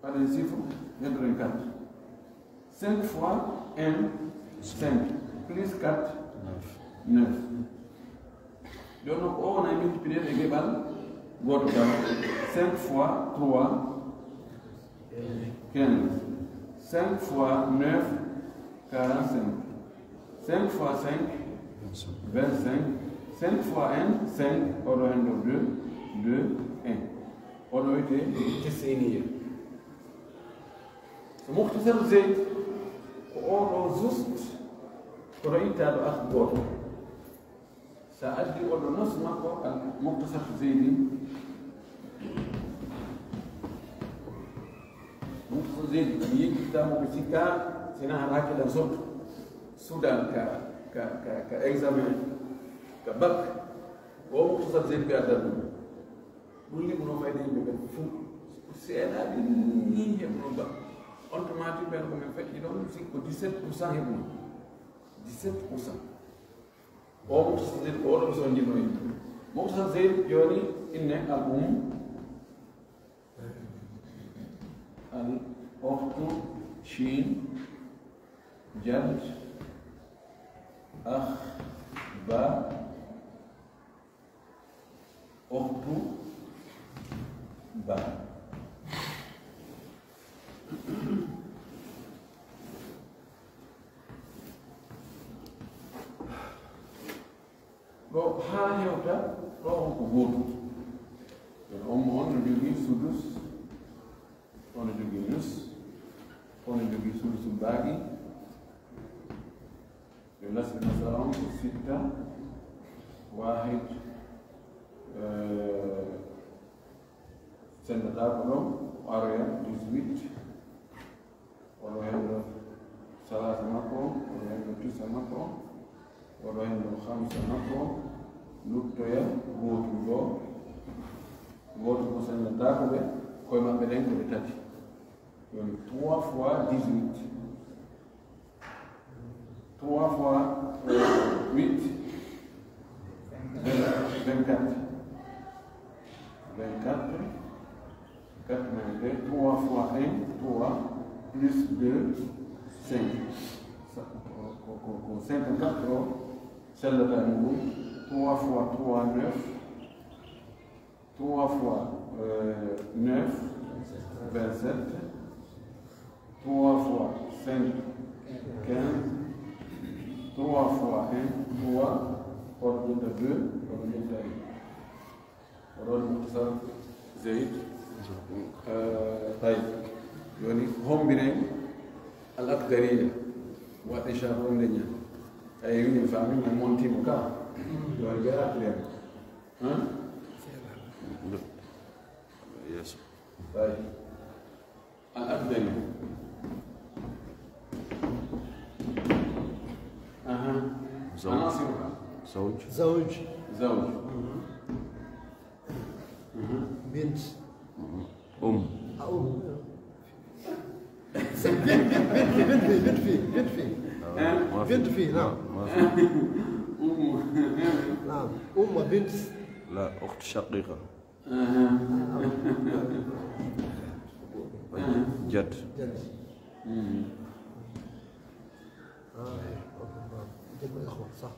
pas de chiffre de 4 5 fois 1 5 plus 4 9 donc on a multiplié les gebal goto 5 fois 3 15 5 fois 9 45 5 fois 5 25 5 fois 1 5 oɗo hen ɗo 2 1 oɗo wiyete tisiniya so muhtasar zeyd ko oɗo juste koɗo itta ɗo ak goto sa addi oɗo nos makko al muhtasar zeydi muhtasar zeydi mi yejjitamo ko sikka sina han hakkilan sotto sudan ka examen ka bac o muhtasar zeydi ɓe addata ɗum liɓuno mayde yimɓe ɓen fuu seeɗaɓe ni heɓno ba on tomati ɓen komin feƴƴi ɗon sikko 17% heɓno 17% o muhtasar zeydi ko oɗo ɓiso jinnoyi muhtasar zeydi joni inne al الأخت شين جد أخ با أخت با ɗo haa hewta ɗo ko gootu on no jogii sudus ono jogii nus ono jogii sudusu baagi yo lasɗi masala on ko sitta wahid sendataako ɗon aroya 18 oɗo henno salasa makko oɗo henno tisa makko oɗo henno hamsa makko luttoya gootu ko sendataako ɓe koye maɓɓe ɗen ko ɓe tati yoni 3 fois 18 3 fois 8 24 3 fois 1 3 plus 2 5 ko 54 o sellata e mum 3 fois 3 9 3 fois 9 27 3 fois 5 15 3 fois 1 3 ordre de 2 ordre de 1 ordre مختصر زيد طيب يعني هم بين الأقدرية وإشارة لنا أي من فاهمين من مونتي مكا يرجع لهم ها يس طيب الأقدرية عناصرها زوج بنت بنت فيه نعم نعم بنت لا أخت شقيقة جد إخوة صح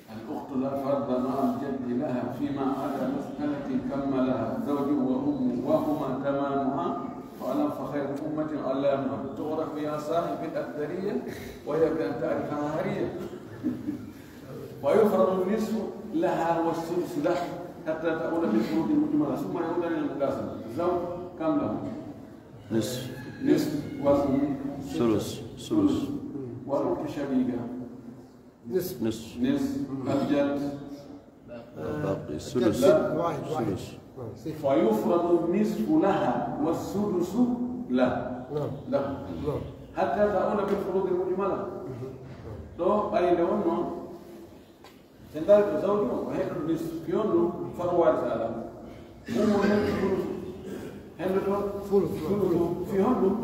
الأخت لا فرض مع الجد لها فيما عدا مسألة كملها زوج وأم وهما تمامها وأنا فخير أمة علامها تعرف يا صاحب الأقدرية وهي بأن تعرفها هرية ويفرض النصف لها والسدس له حتى تؤول بالفروض المجملة ثم يؤول إلى المقاسمة زوج كم له؟ نصف والأم ثلث والأخت شقيقة نصف الجد باقي الثلث واحد فيفرض النصف لها والسدس له حتى تؤول بالفروض المجملة لو أي لونه سندال زوجه وهيك النصف يونو فروارث على مو هندو فلوس في هندو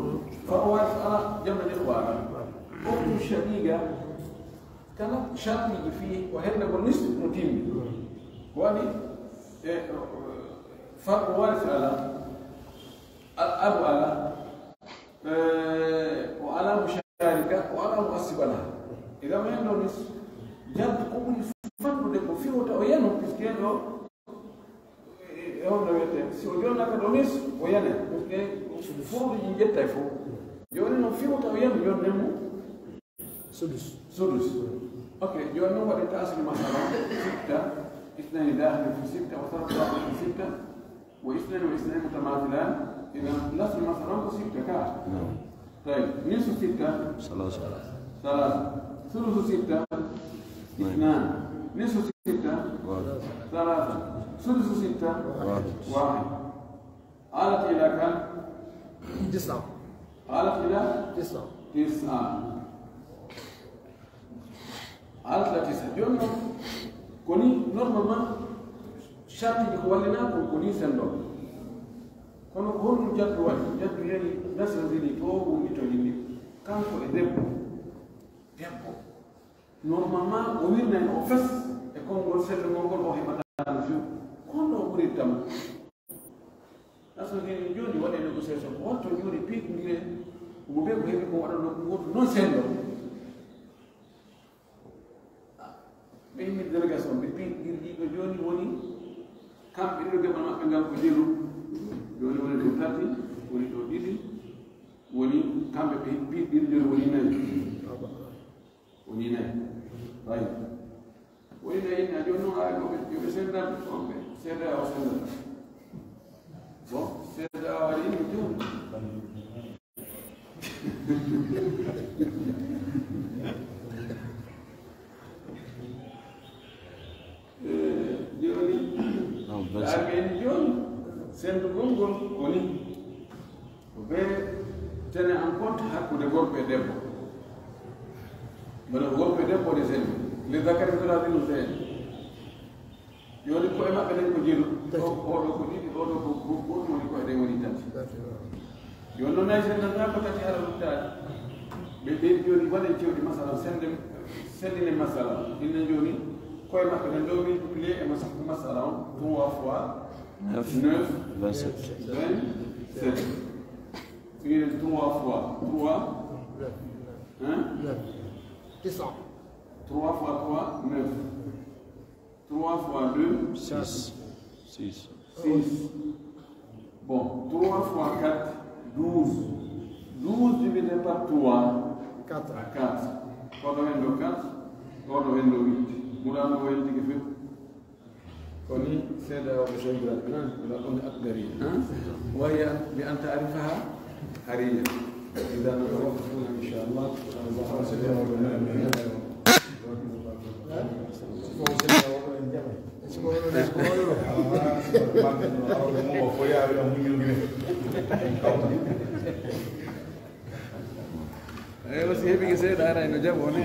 فروارث على جمع الإخوان أخت الشقيقة كانت شقيقة فيه وهن بالنصف متين واني فروارث على الأب على وعلى مشاركة وعلى مؤسسة لها إذا ما عنده نصف جد قوم فانو ديكو فيه وتأوينه بسكينو يوم نويته سيوديون لك دونيس ويانا بسكين فوق ينجت تفو يوم فيه وتأوينه يوم نمو سدس اوكي يوم نمو بدي تأصل مثلا 6 2 داخل في 6 وثلاث داخل في 6 واثنين متماثلان إذا لازم مثلا 6 كاش طيب نصف 6 3 ثلث 6 2 نصف 6 3 ثلث 6 1 عادت إلى كم؟ 9 عادت إلى 9 عادت إلى 9 يوم كوني نورمالما شرط يكون كوني سندو كونو كون جد واحد جد يعني ناس اللي تو ويتولي كان كو ديبو normalement o wirna en o fes e konngol seɗɗo ngol o heɓatano fiw kono o ɓuri tam asogeni joni waɗe négociation ko watto joni piɗodire mo ɓe ko heɓi ko waɗano goto non senɗo ɓe yimɓe délégation ɓe piɗɗirɗiɓe joni woni kamɓe ɗiɗo deɓal maɓɓe ngal ko jelu joni woni ɗo tati woni ɗo ɗiɗi woni kamɓe ɓe piɗɗirɗir woni 4 طيب وإن أجنوا على يسيرنا بتوم سيرنا أو سيرنا سيرنا أولين بدون جوني لكن جون سيرنا بونغول كوني وبي تاني أنكونت هاكو دغور بدبو من غور بدبو ديسن لذكر مثل هذه الأنثيين يقول لك ما كان يقول أو لو كنت أو لو كنت ما يقول هذا وليدات يقول لنا إذا نحن بتأتي على الولاد بيبي يقول ولا يجوا مثلا سندين مثلا إن يجوني كوي ما كان لو بيقول مثلا 3 fois 9 27 il 3 fois 3 hein 9 3 fois 3 9 3 fois 2 6. 6. Bon, 3 fois 4, 12. 12 divisé par 3, 4 à 4. Quand on vient de 4, quand on vient de 8. Nous avons vu ce qu'il fait. كوني سيدة وبشيء بالأذنان ولا كوني أقدري وهي بأن تعرفها حرية إذا نتوقف هنا إن شاء الله basi hivi kiseda ara inajabone